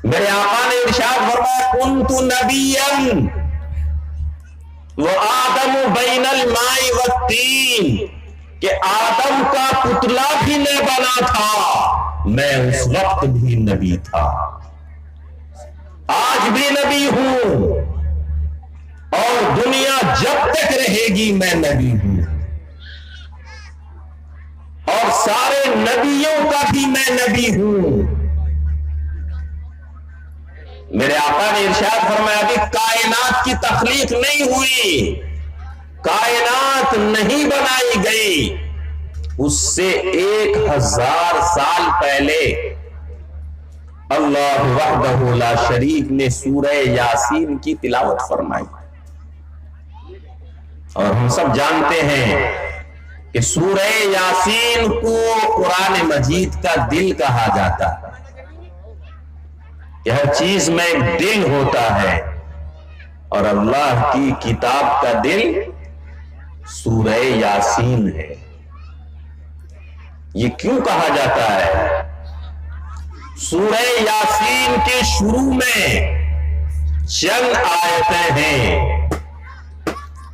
میرے آقا نے ارشاد فرمایا کنت نبیا وآدم بین الماء والطین، کہ آدم کا پتلا بھی میں بنا تھا، میں اس وقت بھی نبی تھا، آج بھی نبی ہوں، اور دنیا جب تک رہے گی میں نبی ہوں، اور سارے نبیوں کا بھی میں نبی ہوں۔ میرے آقا نے ارشاد فرمایا ابھی کائنات کی تخلیق نہیں ہوئی، کائنات نہیں بنائی گئی، اس سے 1000 سال پہلے اللہ وحدہ لا شریک نے سورہ یاسین کی تلاوت فرمائی۔ اور ہم سب جانتے ہیں کہ سورہ یاسین کو قرآن مجید کا دل کہا جاتا ہے، کہ ہر چیز میں ایک دل ہوتا ہے، اور اللہ کی کتاب کا دل سورہ یاسین ہے۔ یہ کیوں کہا جاتا ہے؟ سورہ یاسین کے شروع میں چند آیتیں ہیں،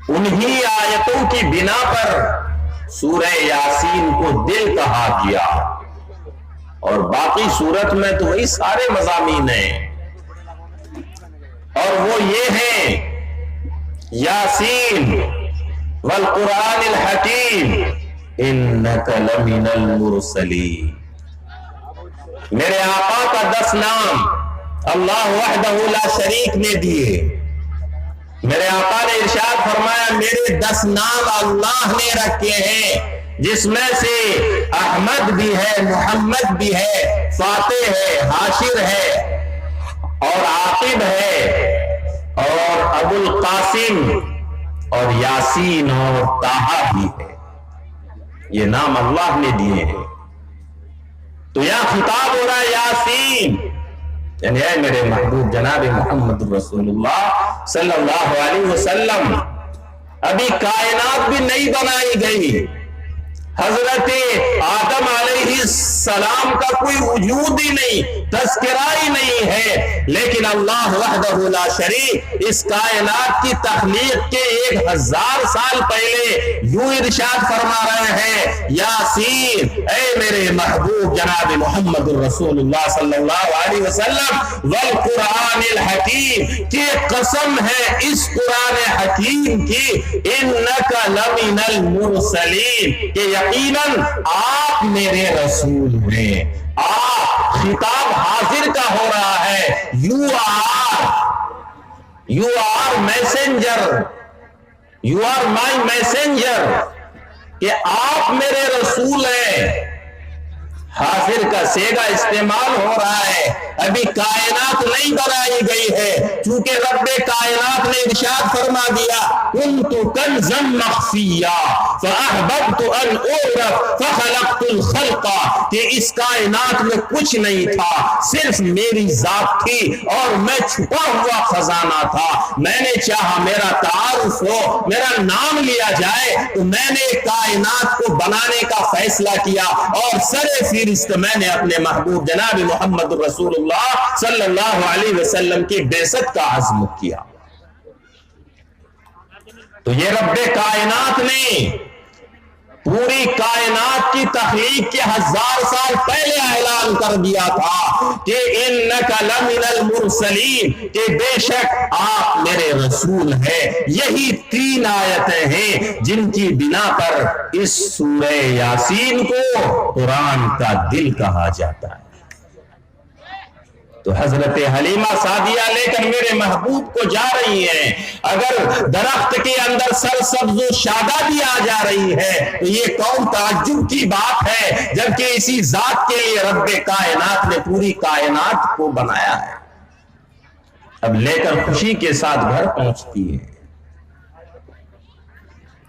انہی آیتوں کی بنا پر سورہ یاسین کو دل کہا گیا، اور باقی سورت میں تو وہی سارے مضامین ہیں، اور وہ یہ ہیں یاسین والقرآن الحکیم انک لمن المرسلین۔ میرے آقا کا 10 نام اللہ وحدہ لا شریک نے دیے۔ میرے آقا نے ارشاد فرمایا میرے 10 نام اللہ نے رکھے ہیں، جس میں سے احمد بھی ہے، محمد بھی ہے، فاتح ہے، حاشر ہے، اور عاقب ہے، اور ابو القاسم، اور یاسین اور طٰہٰ بھی ہے۔ یہ نام اللہ نے دیے ہیں۔ تو یہاں خطاب ہو رہا ہے یاسین، یعنی اے میرے محبوب جناب محمد رسول اللہ صلی اللہ علیہ وسلم، ابھی کائنات بھی نہیں بنائی گئی، حضرت آدم علیہ السلام کا کوئی وجود ہی نہیں، تذکرہ ہی نہیں ہے، لیکن اللہ وحدہ لا شریک اس کائنات کی تخلیق کے 1000 سال پہلے یوں ارشاد فرما رہے ہیں یاسین، اے میرے محبوب جناب محمد رسول اللہ صلی اللہ علیہ وسلم، والقرآن الحکیم، کہ قسم ہے اس قرآن حکیم کی، انک لمن المرسلین، کہ یقیناً آپ میرے رسول ہیں۔ آپ خطاب حاضر کا ہو رہا ہے، you are messenger, you are my messenger, کہ آپ میرے رسول ہیں۔ حاضر کا صیغہ استعمال ہو رہا ہے، ابھی کائنات نہیں بنائی گئی ہے، چونکہ رب کائنات نے ارشاد فرما دیا کنت کنزا مخفیا فاحببت ان اعرف فخلقت الخلق، کہ اس کائنات میں کچھ نہیں تھا، صرف میری ذات تھی اور میں چھپا ہوا خزانہ تھا، میں نے چاہا میرا تعارف ہو، میرا نام لیا جائے، تو میں نے کائنات کو بنانے کا فیصلہ کیا، اور سر فہرست میں نے اپنے محبوب جناب محمد رسول اللہ صلی اللہ علیہ وسلم کی بعثت کا عزم کیا۔ تو یہ رب کائنات نے پوری کائنات کی تخلیق کے 1000 سال پہلے اعلان کر دیا تھا کہ انک لمن المرسلین، کہ بے شک آپ میرے رسول ہیں۔ یہی 3 آیتیں ہیں جن کی بنا پر اس سورہ یاسین کو قرآن کا دل کہا جاتا ہے۔ تو حضرت حلیمہ سعدیہ لے کر میرے محبوب کو جا رہی ہیں، اگر درخت کے اندر سرسبز و شادابی آ جا رہی ہے تو یہ کون تعجب کی بات ہے، جبکہ اسی ذات کے لیے رب کائنات نے پوری کائنات کو بنایا ہے۔ اب لے کر خوشی کے ساتھ گھر پہنچتی ہے۔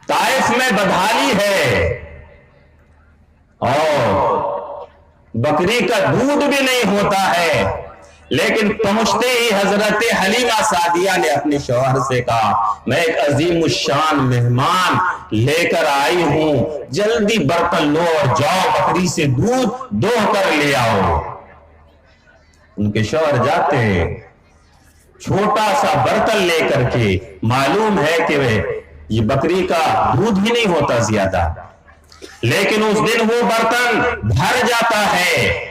طائف میں بدحالی ہے، اور بکری کا دودھ بھی نہیں ہوتا ہے، لیکن پہنچتے ہی حضرت حلیمہ سعدیہ نے اپنے شوہر سے کہا میں ایک عظیم الشان مہمان لے کر آئی ہوں، جلدی برتن لو اور جاؤ بکری سے دودھ دوہ کر لے آؤ۔ ان کے شوہر جاتے ہیں چھوٹا سا برتن لے کر کے، معلوم ہے کہ یہ بکری کا دودھ ہی نہیں ہوتا زیادہ، لیکن اس دن وہ برتن بھر جاتا ہے۔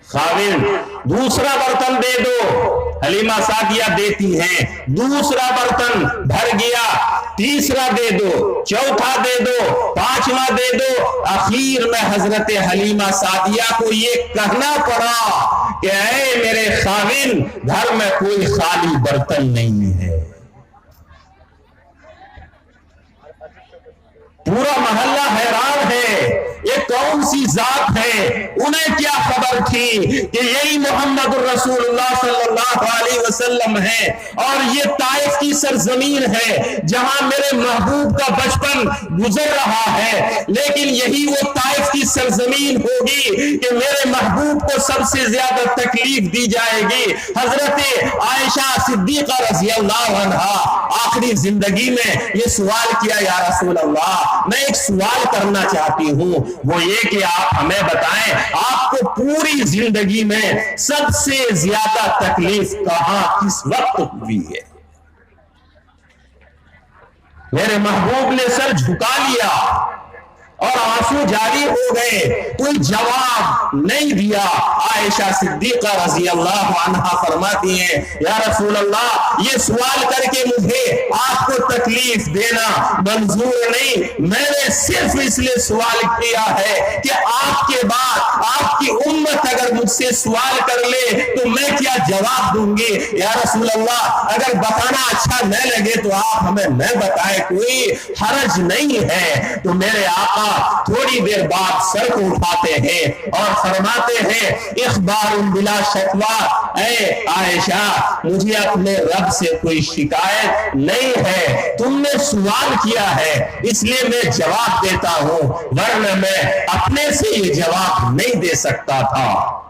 خاوند دوسرا برتن دے دو، حلیمہ سعدیہ دیتی ہیں، دوسرا برتن بھر گیا، تیسرا دے دو، چوتھا دے دو، پانچواں دے دو، آخر میں حضرت حلیمہ سعدیہ کو یہ کہنا پڑا کہ اے میرے خاوند، گھر میں کوئی خالی برتن نہیں ہے۔ پورا محلہ حیران ہے، یہ کون سی ذات ہے؟ انہیں کیا خبر تھی کہ یہی محمد الرسول اللہ صلی اللہ علیہ وسلم ہے، اور یہ طائف کی سرزمین ہے جہاں میرے محبوب کا بچپن گزر رہا ہے، لیکن یہی وہ طائف کی سرزمین ہوگی کہ میرے محبوب کو سب سے زیادہ تکلیف دی جائے گی۔ حضرت عائشہ صدیقہ رضی اللہ عنہا آخری زندگی میں یہ سوال کیا، یا رسول اللہ میں ایک سوال کرنا چاہتی ہوں، وہ یہ کہ آپ ہمیں بتائیں آپ کو پوری زندگی میں سب سے زیادہ تکلیف کہاں کس وقت ہوئی ہے؟ میرے محبوب نے سر جھکا لیا اور آنسو جاری ہو گئے، کوئی جواب نہیں دیا۔ عائشہ صدیقہ رضی اللہ عنہا فرماتی ہیں، یا رسول اللہ یہ سوال کر کے مجھے آپ کو تکلیف دینا منظور نہیں، میں نے صرف اس لیے سوال کیا ہے کہ آپ کے بعد آپ کی امت اگر مجھ سے سوال کر لے تو میں کیا جواب دوں گی؟ یا رسول اللہ اگر بتانا اچھا نہ لگے تو آپ ہمیں نہ بتائیں، کوئی حرج نہیں ہے۔ تو میرے آقا تھوڑی دیر بعد سر کو اٹھاتے ہیں اور فرماتے ہیں، اخبار بلا شکوہ، اے عائشہ مجھے اپنے رب سے کوئی شکایت نہیں ہے، تم نے سوال کیا ہے اس لیے میں جواب دیتا ہوں، ورنہ میں اپنے سے یہ جواب نہیں دے سکتا تھا۔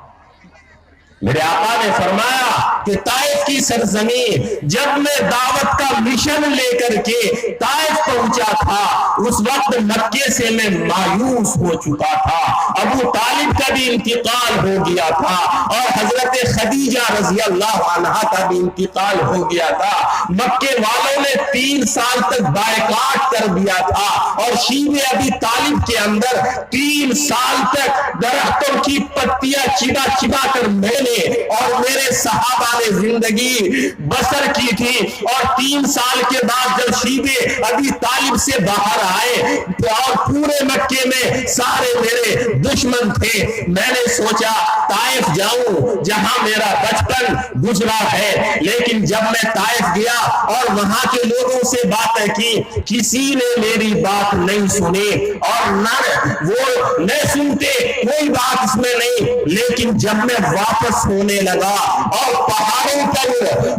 میرے آقا نے فرمایا کہ طائف کی سرزمین، جب میں دعوت کا مشن لے کر کے طائف پہنچا تھا اس وقت مکے سے میں مایوس ہو چکا تھا، ابو طالب کا بھی انتقال ہو گیا تھا اور حضرت خدیجہ رضی اللہ عنہا کا بھی انتقال ہو گیا تھا۔ مکے والوں نے 3 سال تک بائیکاٹ کر دیا تھا اور شیب ابی طالب کے اندر 3 سال تک درختوں کی پتیاں چبا چبا کر میں نے اور میرے صحابہ نے زندگی بسر کی تھی، اور 3 سال کے بعد جب شیب ابی طالب سے باہر آئے اور پورے مکے میں سارے میرے دشمن تھے، میں نے سوچا طائف جاؤں جہاں میرا بچپن گزرا ہے، لیکن جب میں طائف گیا اور وہاں کے لوگوں سے باتیں کی، کسی نے میری بات نہیں سنی اور نہ وہ نہ سنتے، کوئی بات اس میں نہیں۔ لیکن جب میں واپس ہونے لگا اور پہاڑوں پر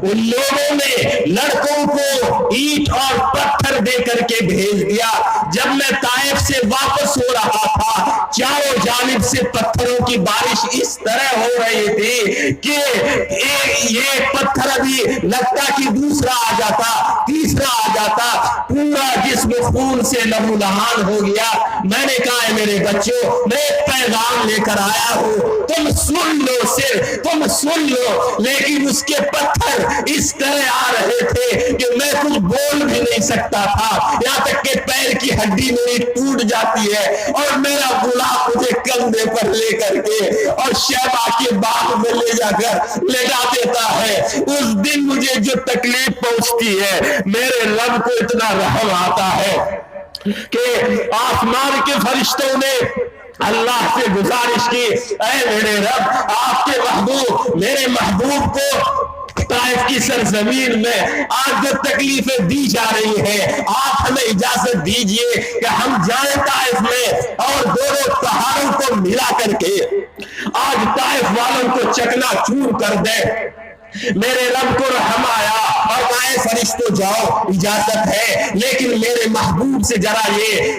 ان لوگوں نے لڑکوں کو اینٹ اور پتھر دے کر کے بھیج دیا، جب میں طائف سے واپس ہو رہا تھا چاروں جانب سے پتھروں کی بارش اس طرح ہو رہی تھی کہ ایک پتھر ابھی لگتا کہ دوسرا آ جاتا، تیسرا آ جاتا، پورا جسم خون سے لہو لہان ہو گیا۔ میں نے کہا ہے میرے بچوں میں ایک پیغام لے کر آیا ہوں، تم سن لو، صرف تم سن لو۔ لیکن اس کے پتھر اس طرح آ رہے تھے کہ میں کچھ بول بھی نہیں سکتا تھا، یہاں تک کہ پیر کی ہڈی میری ٹوٹ جاتی ہے اور میرا غلام مجھے کندھے پر لے کر کے اور شیبہ کے باغ میں لے جا کر لٹا دیتا ہے۔ اس دن مجھے جو تکلیف پہنچتی ہے میرے رب کو اتنا رحم آتا ہے کہ آسمان کے فرشتوں نے اللہ سے گزارش کی، اے میرے رب آپ کے محبوب میرے محبوب کو طائف کی سرزمین میں آج جو تکلیفیں دی جا رہی ہیں آپ ہمیں اجازت دیجئے کہ ہم جائیں طائف میں اور دونوں پہاڑوں کو ملا کر کے آج طائف والوں کو چکنا چور کر دیں۔ میرے رب کو رحم آیا اور کہا فرشتوں جاؤ اجازت ہے، لیکن میرے محبوب سے ذرا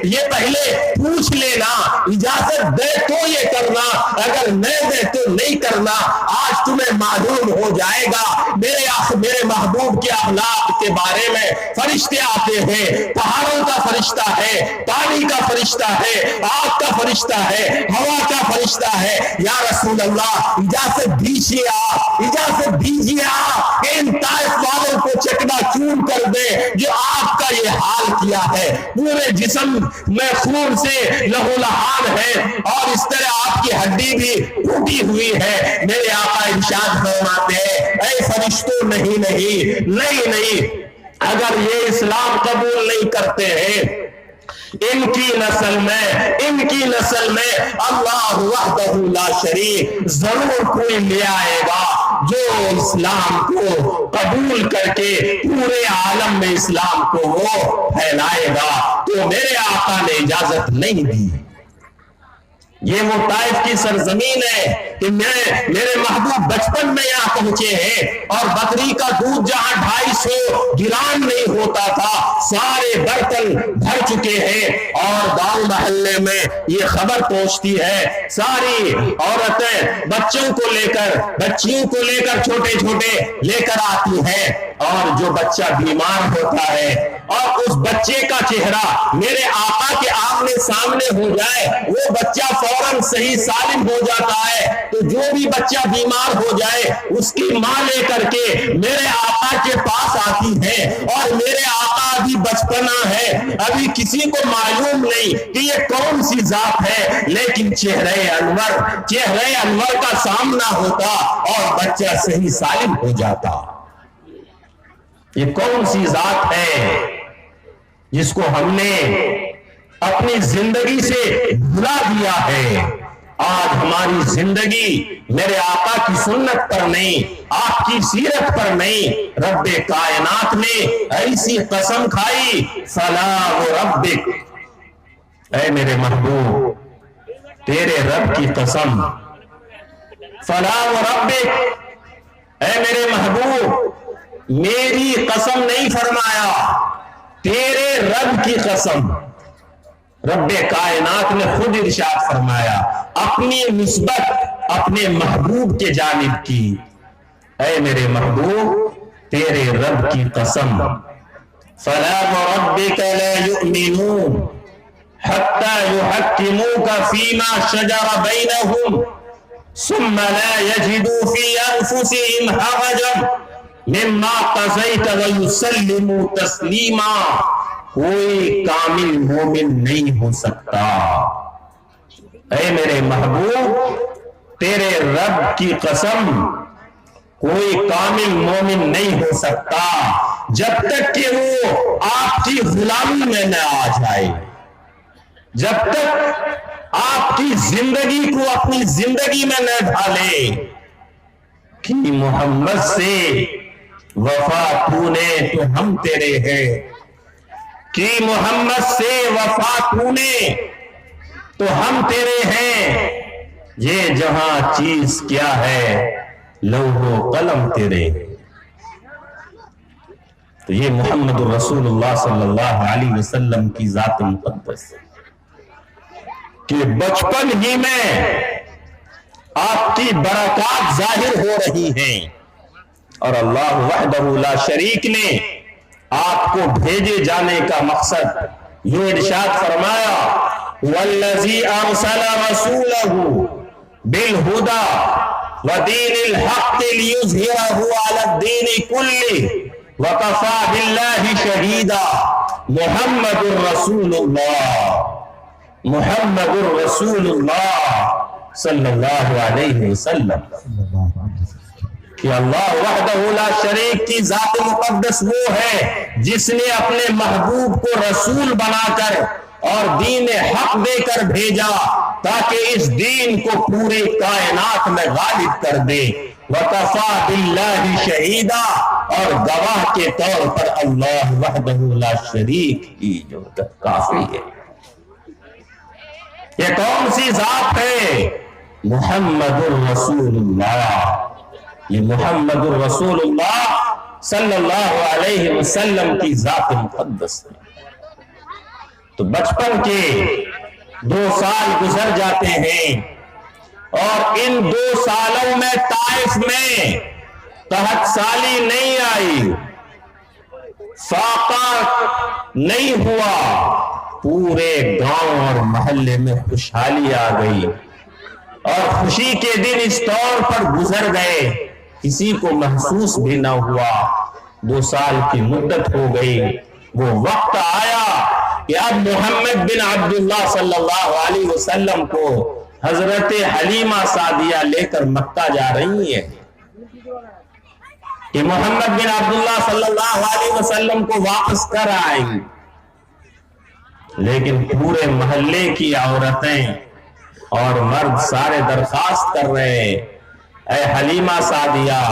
یہ پہلے پوچھ لینا، اجازت دے تو یہ کرنا، اگر نہیں دے تو نہیں کرنا۔ آج تمہیں معلوم ہو جائے گا میرے محبوب کے اخلاق کے بارے میں فرشتے آتے ہیں، پہاڑوں کا فرشتہ ہے، پانی کا فرشتہ ہے، آگ کا فرشتہ ہے، ہوا کا فرشتہ ہے۔ یا رسول اللہ اجازت دیجیے آپ کہ ان طائف والوں کو چکنا چون کر دے جو آپ کا یہ حال کیا ہے، پورے جسم میں خون سے لہو لہان ہے اور اس طرح آپ کی ہڈی بھی ٹوٹی ہوئی ہے۔ میرے آقا ارشاد فرماتے ہیں اے فرشتوں نہیں، اگر یہ اسلام قبول نہیں کرتے ہیں ان کی نسل میں اللہ وحدہ لا شریک ضرور کوئی لے آئے گا جو اسلام کو قبول کر کے پورے عالم میں اسلام کو وہ پھیلائے گا۔ تو میرے آقا نے اجازت نہیں دی۔ یہ وہ طائف کی سرزمین ہے کہ میرے محبوب بچپن میں یہاں پہنچے ہیں اور بکری کا دودھ جہاں 250 گرام نہیں ہوتا تھا سارے برتن بھر چکے ہیں، اور گاؤں محلے میں یہ خبر پہنچتی ہے، ساری عورتیں بچیوں کو لے کر چھوٹے لے کر آتی ہیں، اور جو بچہ بیمار ہوتا ہے اور اس بچے کا چہرہ میرے آقا کے آمنے سامنے ہو جائے وہ بچہ فوراً صحیح سالم ہو جاتا ہے۔ تو جو بھی بچہ بیمار ہو جائے اس کی ماں لے کر کے میرے آقا کے پاس آتی ہے، اور میرے آقا ابھی بچپنا ہے، ابھی کسی کو معلوم نہیں کہ یہ کون سی ذات ہے، لیکن چہرے انور کا سامنا ہوتا اور بچہ صحیح سالم ہو جاتا۔ یہ کون سی ذات ہے جس کو ہم نے اپنی زندگی سے بھلا دیا ہے؟ آج ہماری زندگی میرے آقا کی سنت پر نہیں، آپ کی سیرت پر نہیں، رب کائنات نے ایسی قسم کھائی فلا وربک، اے میرے محبوب تیرے رب کی قسم، فلا وربک، اے میرے محبوب میری قسم نہیں فرمایا، تیرے رب کی قسم۔ رب کائنات نے خود ارشاد فرمایا اپنی نسبت اپنے محبوب کے جانب کی، اے میرے محبوب تیرے رب کی قسم، فلا وربک لا یؤمنون حتی یحکموک فیما شجر بینہم ثم لا یجدوا فی انفسہم حرجا مما قضیت ویسلموا تسلیما۔ کوئی کامل مومن نہیں ہو سکتا، اے میرے محبوب تیرے رب کی قسم، کوئی کامل مومن نہیں ہو سکتا جب تک کہ وہ آپ کی غلامی میں نہ آ جائے، جب تک آپ کی زندگی کو اپنی زندگی میں نہ ڈھالے کہ محمد سے وفا تو نے تو ہم تیرے ہیں، کہ محمد سے وفا تو نے تو ہم تیرے ہیں، یہ جہاں چیز کیا ہے لوح و قلم تیرے۔ تو یہ محمد رسول اللہ صلی اللہ علیہ وسلم کی ذات مقدس کہ بچپن ہی میں آپ کی برکات ظاہر ہو رہی ہیں، اور اللہ وحدہ لا شریک نے آپ کو بھیجے جانے کا مقصد یہ ارشاد فرمایا والذی ارسل رسولہ بالہدی ودین الحق لیظہرہ علی الدین کلہ وکفی باللہ شہیدا۔ محمد الرسول اللہ صلی اللہ علیہ وسلم، کہ اللہ وحدہ لا شریک کی ذات مقدس وہ ہے جس نے اپنے محبوب کو رسول بنا کر اور دین حق دے کر بھیجا تاکہ اس دین کو پوری کائنات میں غالب کر دے۔ وَكَفَى بِاللَّهِ شَهِيدًا، اور گواہ کے طور پر اللہ وحدہ لا شریک ہی جو کافی ہے۔ یہ کون سی ذات ہے؟ محمد الرسول اللہ، یہ محمد الرسول اللہ صلی اللہ علیہ وسلم کی ذات مقدس ہے۔ تو بچپن کے 2 سال گزر جاتے ہیں، اور ان 2 سالوں میں طائف میں قحط سالی نہیں آئی، فاقہ نہیں ہوا، پورے گاؤں اور محلے میں خوشحالی آ گئی اور خوشی کے دن اس طور پر گزر گئے کسی کو محسوس بھی نہ ہوا۔ 2 سال کی مدت ہو گئی، وہ وقت آیا کہ اب محمد بن عبداللہ صلی اللہ علیہ وسلم کو حضرت حلیمہ سعدیہ لے کر مکہ جا رہی ہیں کہ محمد بن عبداللہ صلی اللہ علیہ وسلم کو واپس کر آئیں گی، لیکن پورے محلے کی عورتیں اور مرد سارے درخواست کر رہے ہیں، اے حلیمہ سعدیہ،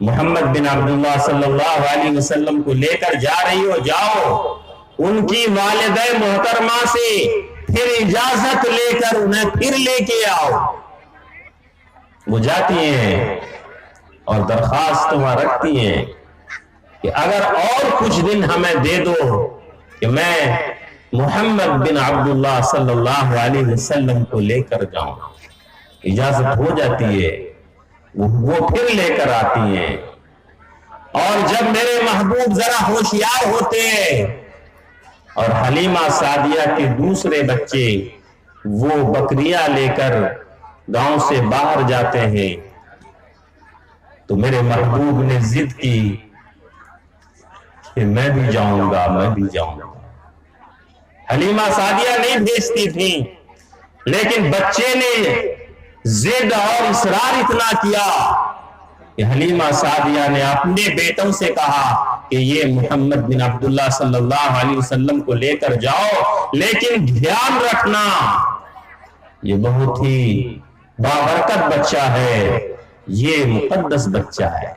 محمد بن عبداللہ صلی اللہ علیہ وسلم کو لے کر جا رہی ہو، جاؤ ان کی والدہ محترمہ سے پھر اجازت لے کر انہیں پھر لے کے آؤ۔ وہ جاتی ہیں اور درخواست وہاں رکھتی ہیں کہ اگر اور کچھ دن ہمیں دے دو کہ میں محمد بن عبداللہ صلی اللہ علیہ وسلم کو لے کر جاؤں۔ اجازت ہو جاتی ہے، وہ پھر لے کر آتی ہیں، اور جب میرے محبوب ذرا ہوشیار ہوتے ہیں اور حلیمہ سعدیہ کے دوسرے بچے وہ بکریاں لے کر گاؤں سے باہر جاتے ہیں، تو میرے محبوب نے ضد کی کہ میں بھی جاؤں گا، میں بھی جاؤں گا۔ حلیمہ سعدیہ نہیں بھیجتی تھیں، لیکن بچے نے ضد اور اصرار اتنا کیا کہ حلیمہ سعدیہ نے اپنے بیٹوں سے کہا کہ یہ محمد بن عبداللہ صلی اللہ علیہ وسلم کو لے کر جاؤ، لیکن دھیان رکھنا یہ بہت ہی بابرکت بچہ ہے، یہ مقدس بچہ ہے۔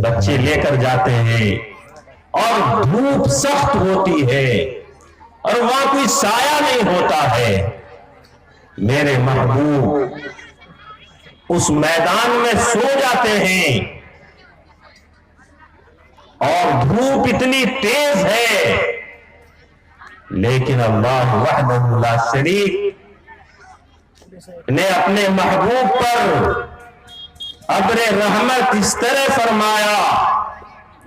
بچے لے کر جاتے ہیں اور دھوپ سخت ہوتی ہے اور وہاں کوئی سایہ نہیں ہوتا ہے۔ میرے محبوب اس میدان میں سو جاتے ہیں اور دھوپ اتنی تیز ہے، لیکن اللہ وحدہ لا شریک نے اپنے محبوب پر ابر رحمت اس طرح فرمایا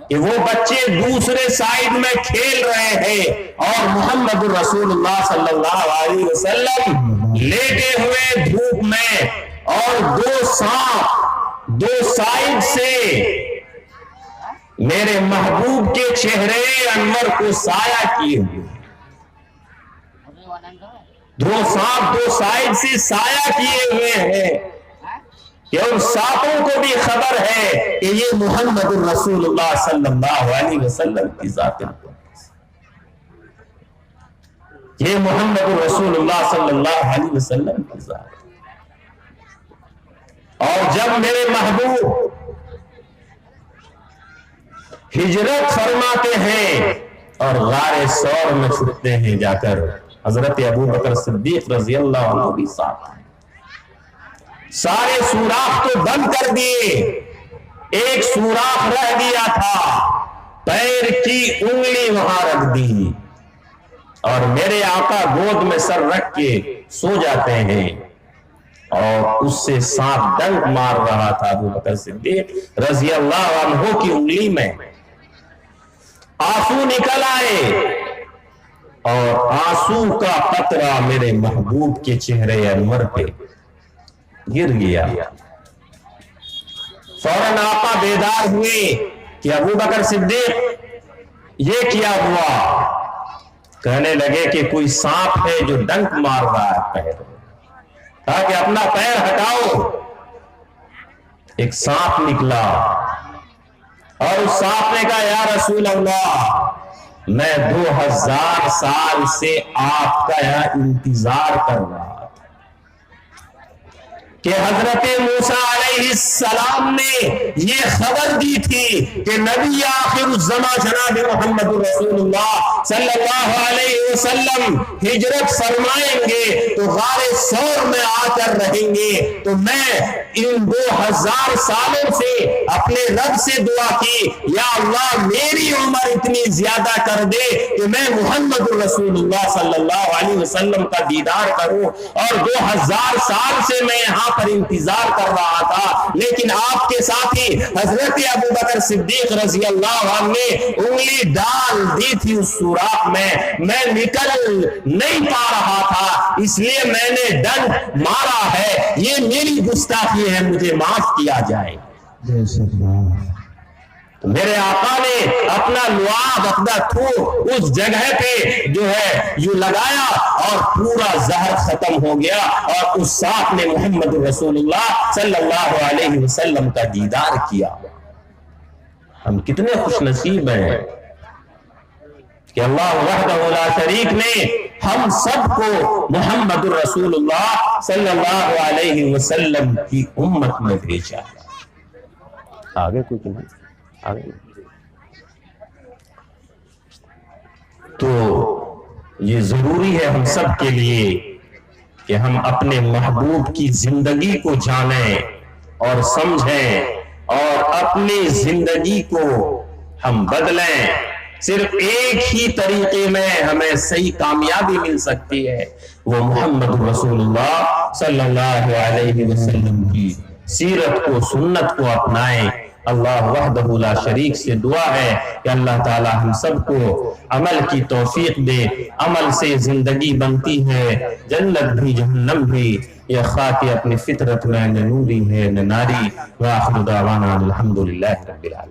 کہ وہ بچے دوسرے سائیڈ میں کھیل رہے ہیں اور محمد رسول اللہ صلی اللہ علیہ وسلم لیٹے ہوئے دھوپ میں، اور 2 سانپ 2 سائیڈ سے میرے محبوب کے چہرے انور کو سایہ کیے ہوئے، 2 سانپ 2 سائیڈ سے سایہ کیے ہوئے ہیں کہ ان سانپوں کو بھی خبر ہے کہ یہ محمد رسول اللہ صلی اللہ علیہ وسلم کی ذات اقدس، یہ محمد رسول اللہ صلی اللہ علیہ وسلم کی ذات۔ اور جب میرے محبوب ہجرت فرماتے ہیں اور غار ثور میں چھپتے ہیں جا کر، حضرت ابو بکر صدیق رضی اللہ عنہ بھی ساتھ ہیں، سارے سوراخ تو بند کر دیے، ایک سوراخ رہ گیا تھا، پیر کی انگلی وہاں رکھ دی، اور میرے آقا گود میں سر رکھ کے سو جاتے ہیں، اور اس سے سانپ ڈنک مار رہا تھا ابو بکر صدیق رضی اللہ عنہ کی انگلی میں۔ آنسو نکل آئے اور آنسو کا قطرہ میرے محبوب کے چہرے انور پہ گر گیا۔ فوراً آقا بیدار ہوئے کہ ابو بکر صدیق یہ کیا ہوا؟ کہنے لگے کہ کوئی سانپ ہے جو ڈنک مار رہا ہے پیر، کہا کہ اپنا پیر ہٹاؤ۔ ایک سانپ نکلا اور اس سانپ نے کہا یا رسول اللہ، میں 2000 سال سے آپ کا یہاں انتظار کر رہا کہ حضرت موسیٰ علیہ السلام نے یہ خبر دی تھی کہ نبی آخر الزمان جناب محمد رسول اللہ صلی اللہ علیہ وسلم ہجرت فرمائیں گے تو غار ثور میں آ کر رہیں گے، تو میں ان 2000 سالوں سے اپنے رب سے دعا کی، یا اللہ میری عمر اتنی زیادہ کر دے کہ میں محمد رسول اللہ صلی اللہ علیہ وسلم کا دیدار کروں، اور 2000 سال سے میں یہاں پر انتظار کر رہا تھا، لیکن آپ کے ساتھی حضرت ابوبکر صدیق رضی اللہ عنہ نے انگلی ڈال دی تھی اس سوراخ میں نکل نہیں پا رہا تھا، اس لیے میں نے ڈنڈ مارا ہے، یہ میری گستاخی ہے، مجھے معاف کیا جائے۔ تو میرے آقا نے اپنا لعاب، اپنا تھوک اس جگہ پہ جو ہے یوں لگایا اور پورا زہر ختم ہو گیا، اور اس ساتھ نے محمد رسول اللہ صلی اللہ علیہ وسلم کا دیدار کیا۔ ہم کتنے خوش نصیب ہیں کہ اللہ وحدہ لا شریک نے ہم سب کو محمد رسول اللہ صلی اللہ علیہ وسلم کی امت میں بھیجا۔ آگے کوئی نہیں، آگے۔ تو یہ ضروری ہے ہم سب کے لیے کہ ہم اپنے محبوب کی زندگی کو جانیں اور سمجھیں اور اپنی زندگی کو ہم بدلیں۔ صرف ایک ہی طریقے میں ہمیں صحیح کامیابی مل سکتی ہے، وہ محمد رسول اللہ صلی اللہ علیہ وسلم کی سیرت کو، سنت کو اپنائیں۔ اللہ وحدہ لا شریک سے دعا ہے کہ اللہ تعالی ہم سب کو عمل کی توفیق دے۔ عمل سے زندگی بنتی ہے، جنت بھی جہنم بھی، یہ خاک اپنی فطرت میں نہ نوری ہے نہ ناری۔ وآخر دعوانا الحمدللہ رب العالمین۔